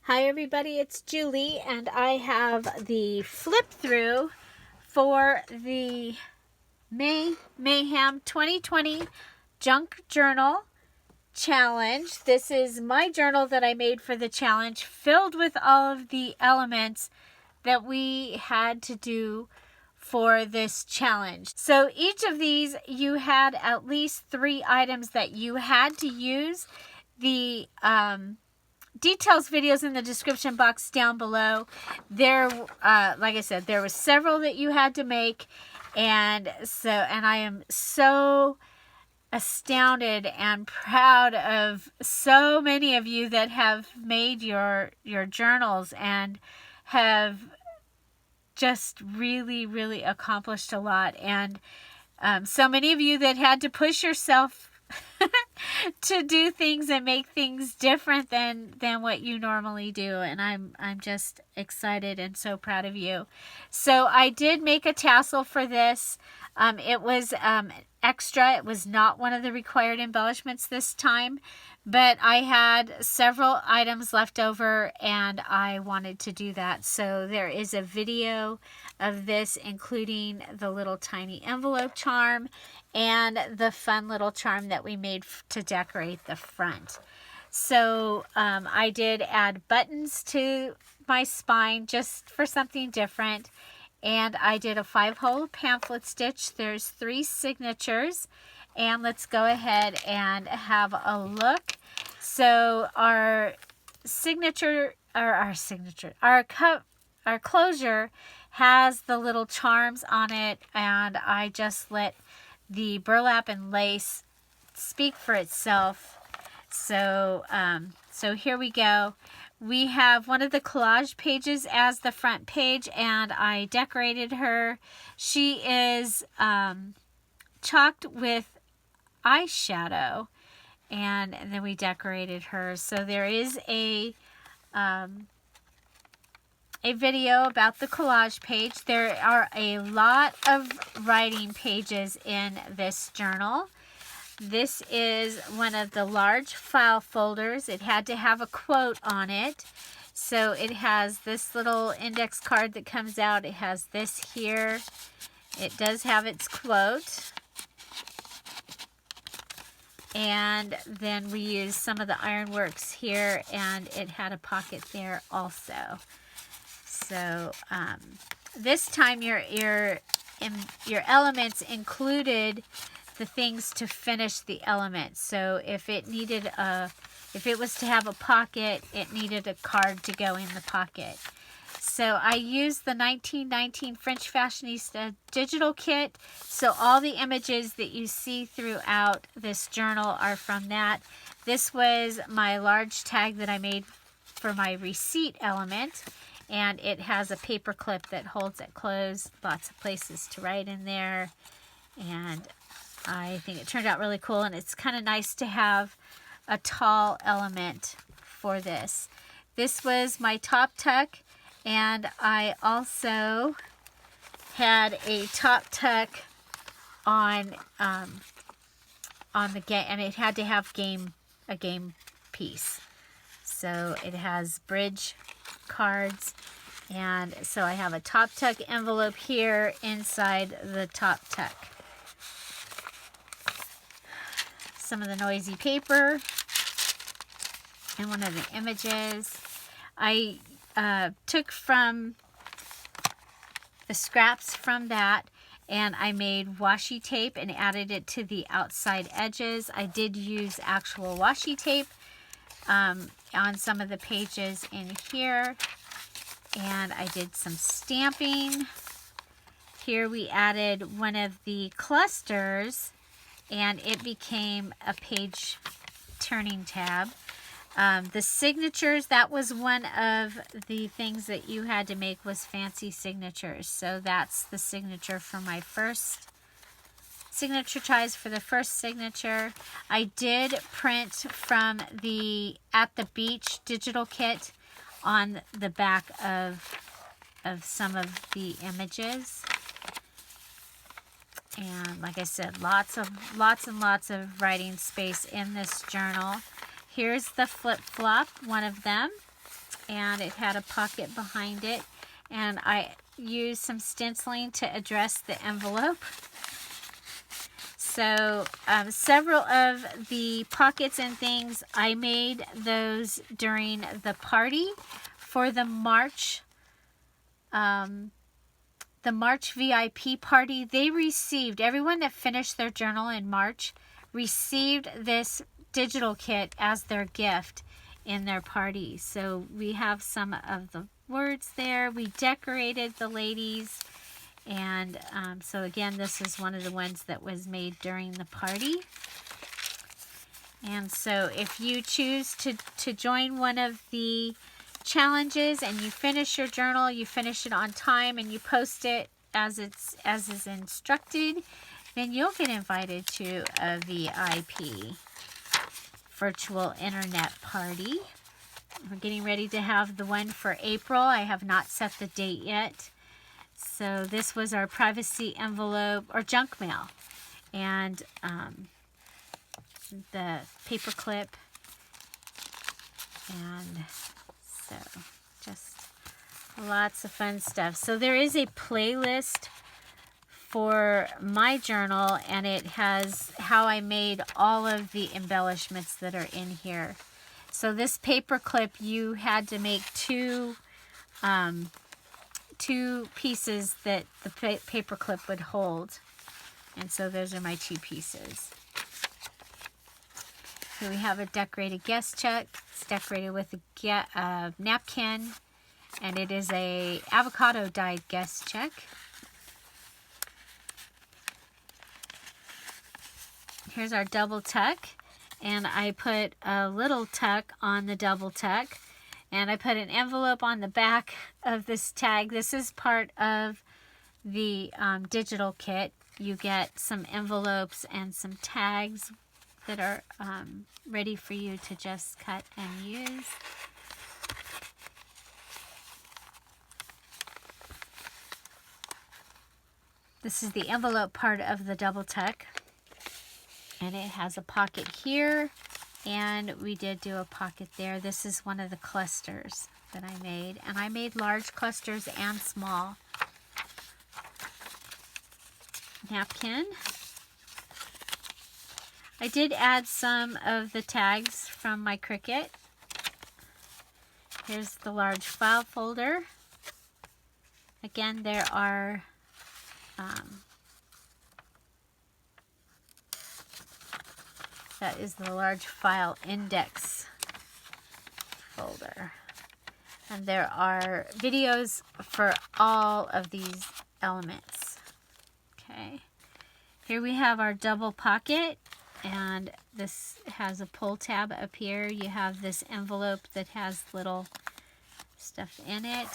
Hi everybody, it's Julie, and I have the flip through for the Mayhem 2020 Junk Journal Challenge. This is my journal that I made for the challenge, filled with all of the elements that we had to do for this challenge. So each of these, you had at least 3 items that you had to use. The details videos in the description box down below. There, like I said, there were several that you had to make, and I am so astounded and proud of so many of you that have made your journals and have just really accomplished a lot, and so many of you that had to push yourself to do things and make things different than what you normally do, and I'm just excited and so proud of you. So I did make a tassel for this. It was extra. It was not one of the required embellishments this time, but I had several items left over and I wanted to do that. So there is a video of this, including the little tiny envelope charm and the fun little charm that we made to decorate the front. So I did add buttons to my spine just for something different. And I did a 5-hole pamphlet stitch. There's 3 signatures. And let's go ahead and have a look. So our closure has the little charms on it, and I just let the burlap and lace speak for itself. So here we go. We have one of the collage pages as the front page, and I decorated her. She is chalked with eyeshadow, and then we decorated her. So there is a video about the collage page. There are a lot of writing pages in this journal. This is one of the large file folders. It had to have a quote on it. So it has this little index card that comes out. It has this here. It does have its quote. And then we used some of the ironworks here, and it had a pocket there also. So this time your elements included the things to finish the element. So if it was to have a pocket, it needed a card to go in the pocket. So I used the 1919 French Fashionista digital kit. So all the images that you see throughout this journal are from that. This was my large tag that I made for my receipt element. And it has a paper clip that holds it closed. Lots of places to write in there. And I think it turned out really cool, and it's kind of nice to have a tall element for this. This was my top tuck, and I also had a top tuck on the game, and it had to have a game piece. So it has bridge cards, and so I have a top tuck envelope here inside the top tuck. Some of the noisy paper and one of the images. I took from the scraps from that, and I made washi tape and added it to the outside edges. I did use actual washi tape on some of the pages in here, and I did some stamping. Here we added one of the clusters, and it became a page turning tab. The signatures, that was one of the things that you had to make, was fancy signatures. So that's the signature for my first signature ties for the first signature. I did print from the At the Beach digital kit on the back of some of the images. And like I said, lots and lots of writing space in this journal. Here's the flip-flop, one of them. and it had a pocket behind it, and I used some stenciling to address the envelope. So several of the pockets and things, I made those during the party for the March VIP party. They received, everyone that finished their journal in March received this digital kit as their gift in their party. So we have some of the words there. We decorated the ladies. And so again, this is one of the ones that was made during the party. And so if you choose to join one of the challenges and you finish your journal, you finish it on time, and you post it as is instructed, then you'll get invited to a VIP virtual internet party. We're getting ready to have the one for April. I have not set the date yet. So this was our privacy envelope or junk mail, and the paper clip, and so just lots of fun stuff. So there is a playlist for my journal, and it has how I made all of the embellishments that are in here. So this paper clip, you had to make two pieces that the paper clip would hold, and so those are my two pieces. Here we have a decorated guest check. It's decorated with a napkin, and it is a avocado dyed guest check. Here's our double tuck, and I put a little tuck on the double tuck, and I put an envelope on the back of this tag. This is part of the digital kit. You get some envelopes and some tags that are ready for you to just cut and use. This is the envelope part of the double tuck, and it has a pocket here, and we did do a pocket there. This is one of the clusters that I made, and I made large clusters and small. Napkin. I did add some of the tags from my Cricut. Here's the large file folder. Again, there are that is the large file index folder. And there are videos for all of these elements. Okay. Here we have our double pocket, and this has a pull tab up here. You have this envelope that has little stuff in it.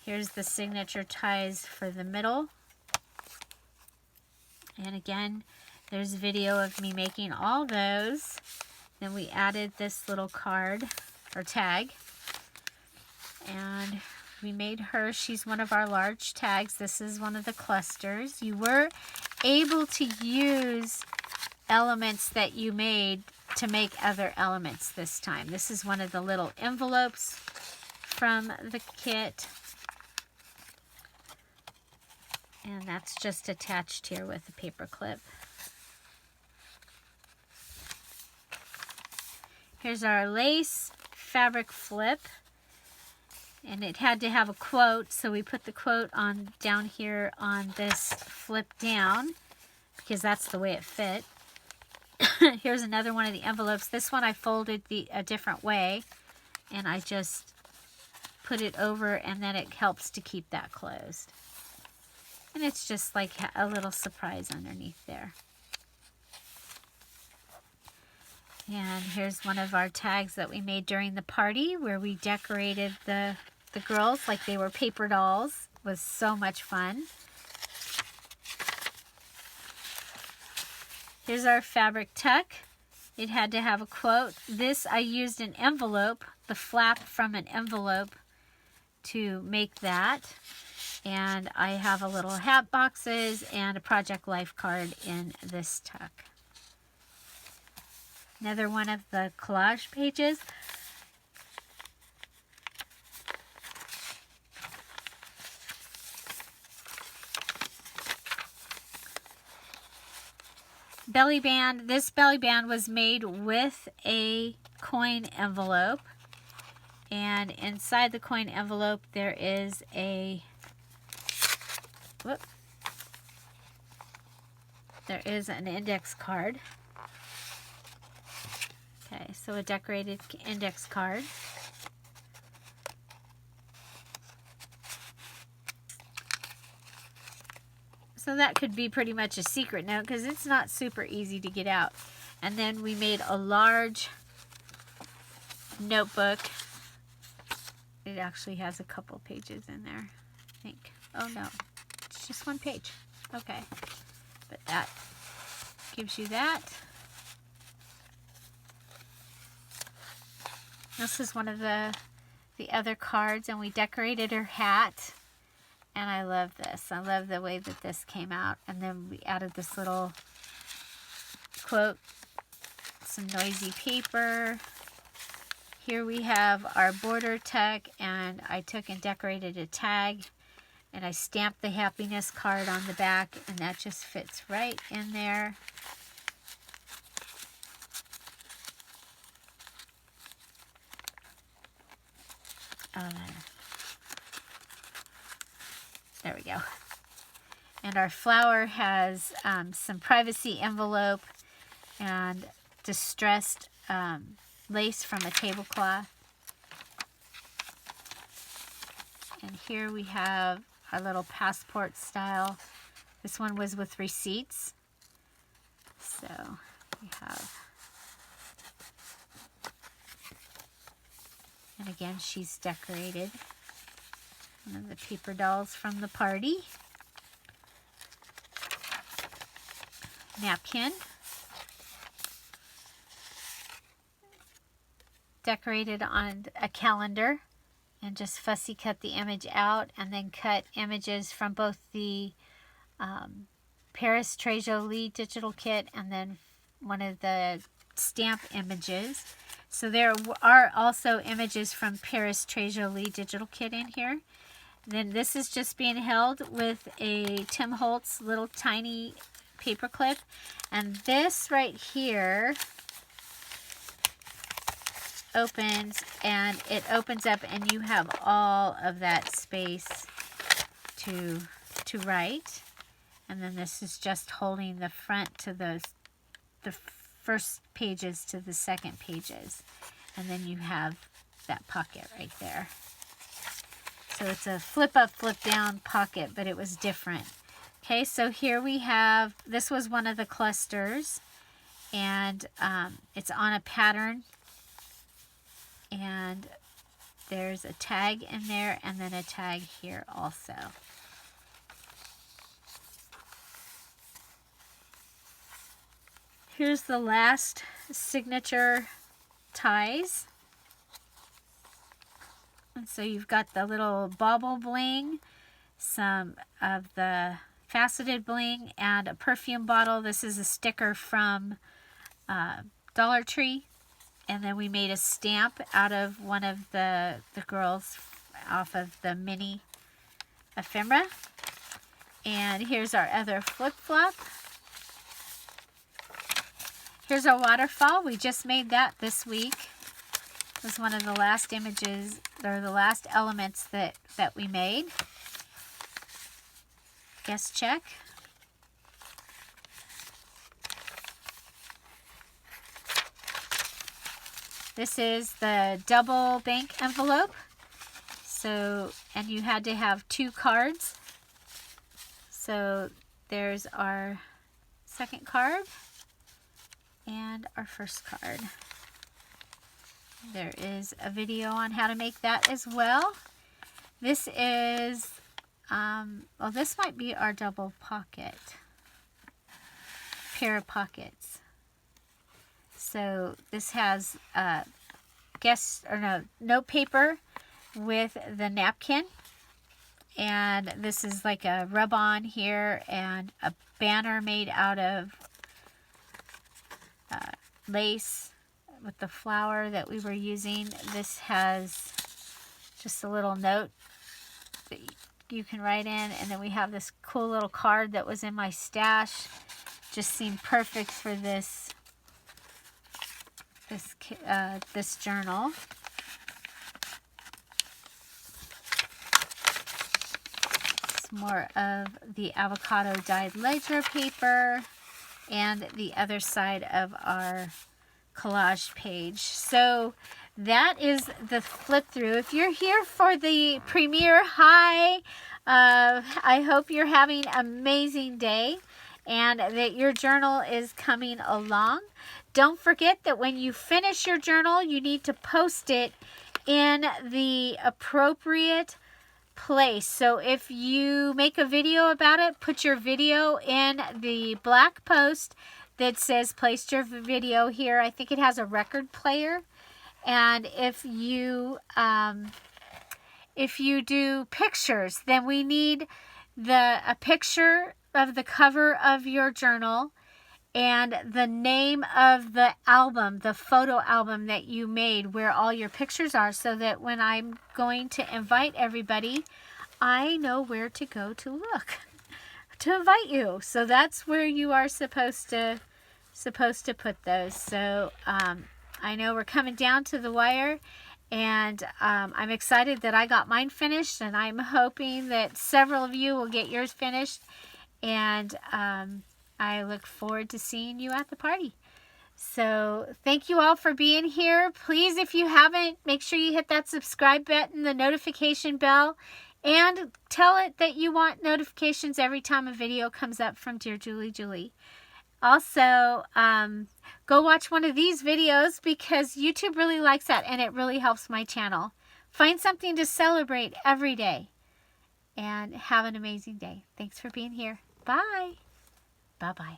Here's the signature ties for the middle. And again, there's a video of me making all those. Then we added this little card or tag, and we made her. She's one of our large tags. This is one of the clusters. You were able to use elements that you made to make other elements this time. This is one of the little envelopes from the kit, and that's just attached here with a paper clip. Here's our lace fabric flip, and it had to have a quote, so we put the quote on down here on this flip down because that's the way it fit. Here's another one of the envelopes. This one I folded a different way, and I just put it over, and then it helps to keep that closed. And it's just like a little surprise underneath there. And here's one of our tags that we made during the party where we decorated the girls like they were paper dolls. It was so much fun. Here's our fabric tuck. It had to have a quote. This, I used an envelope, the flap from an envelope to make that. And I have a little hat boxes and a Project Life card in this tuck. Another one of the collage pages. belly band. This belly band was made with a coin envelope. And inside the coin envelope there is a, there is an index card. Okay, so a decorated index card. So that could be pretty much a secret note because it's not super easy to get out. And then we made a large notebook. It actually has a couple pages in there, I think. Oh no, it's just one page. Okay, but that gives you that. This is one of the other cards, and we decorated her hat. And I love this. I love the way that this came out. And then we added this little quote, some noisy paper. Here we have our border tuck, and I took and decorated a tag, and I stamped the happiness card on the back, and that just fits right in there. There we go. And our flower has some privacy envelope and distressed lace from a tablecloth. And here we have our little passport style. This one was with receipts. So we have, and again, she's decorated. One of the paper dolls from the party. Napkin. Decorated on a calendar, and just fussy cut the image out, and then cut images from both the Paris dearJulieJulie digital kit and then one of the stamp images. So there are also images from Paris dearJulieJulie digital kit in here. Then this is just being held with a Tim Holtz little tiny paper clip. And this right here opens, and it opens up, and you have all of that space to write. And then this is just holding the front to the first pages to the second pages. And then you have that pocket right there. So it's a flip up, flip down pocket, but it was different. Okay, so here we have, this was one of the clusters, and it's on a pattern, and there's a tag in there, and then a tag here also. Here's the last signature ties. And so you've got the little bauble bling, some of the faceted bling, and a perfume bottle. This is a sticker from Dollar Tree. And then we made a stamp out of one of the girls off of the mini ephemera. And here's our other flip-flop. Here's our waterfall. We just made that this week. It was one of the last images, or the last elements that we made. Guest check. This is the double bank envelope. So, and you had to have 2 cards. So there's our second card and our first card. There is a video on how to make that as well. This is, well, this might be our double pocket, pair of pockets. So this has note paper with the napkin, and this is like a rub-on here, and a banner made out of lace with the flower that we were using. This has just a little note that you can write in, and then we have this cool little card that was in my stash, just seemed perfect for this journal. It's more of the avocado dyed ledger paper and the other side of our collage page. So that is the flip through. If you're here for the premiere, hi. I hope you're having an amazing day and that your journal is coming along. Don't forget that when you finish your journal, you need to post it in the appropriate place. So if you make a video about it, put your video in the black post that says placed your video here. I think it has a record player. And if you do pictures, then we need a picture of the cover of your journal and the name of the album, the photo album that you made where all your pictures are, so that when I'm going to invite everybody, I know where to go to look to invite you. So that's where you are supposed to put those. So I know we're coming down to the wire, and I'm excited that I got mine finished, and I'm hoping that several of you will get yours finished, and I look forward to seeing you at the party. So thank you all for being here. Please, if you haven't, make sure you hit that subscribe button, the notification bell, and tell it that you want notifications every time a video comes up from Dear Julie Julie. Also, go watch one of these videos because YouTube really likes that and it really helps my channel. Find something to celebrate every day and have an amazing day. Thanks for being here. Bye. Bye-bye.